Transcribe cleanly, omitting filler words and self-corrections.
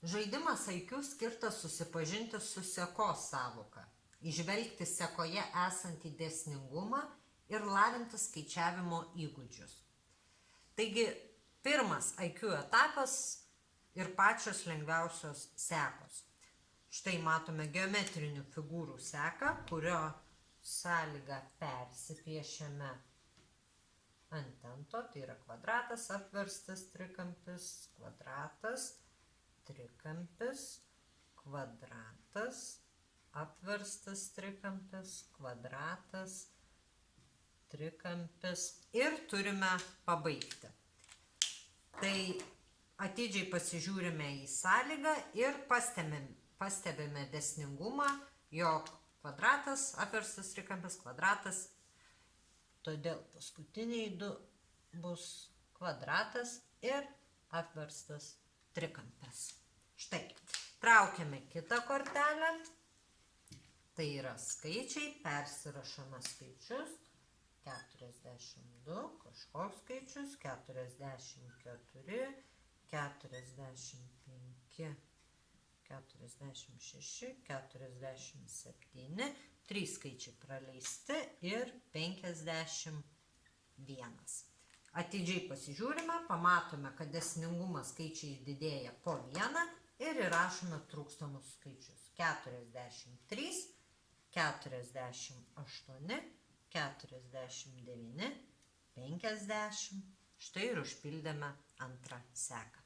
Žaidimas IQ skirtas susipažinti su sekos sąvoka, įžvelgti sekoje esantį dėsningumą ir lavinti skaičiavimo įgūdžius. Taigi, pirmas IQ etapas ir pačios lengviausios sekos. Štai matome geometrinių figūrų seką, kurio sąlygą persipiešiame ant tento, tai yra kvadratas, apverstas trikampis, kvadratas, trikampis, kvadratas, apverstas trikampis, kvadratas, trikampis ir turime pabaigti. Tai atidžiai pasižiūrime į sąlygą ir pastebime dėsningumą, jog kvadratas, apverstas trikampis, kvadratas, todėl paskutiniai du bus kvadratas ir apverstas trikampis. Štai, traukiame kitą kortelę, tai yra skaičiai, persirašome skaičius, 42, kažkoks skaičius, 44, 45, 46, 47, 3 skaičiai praleisti ir 51. Atidžiai pasižiūrime, pamatome, kad dėsningumas skaičiai didėja po 1 ir įrašome trūkstamus skaičius. 43, 48, 49, 50. Štai ir užpildėme antrą seką.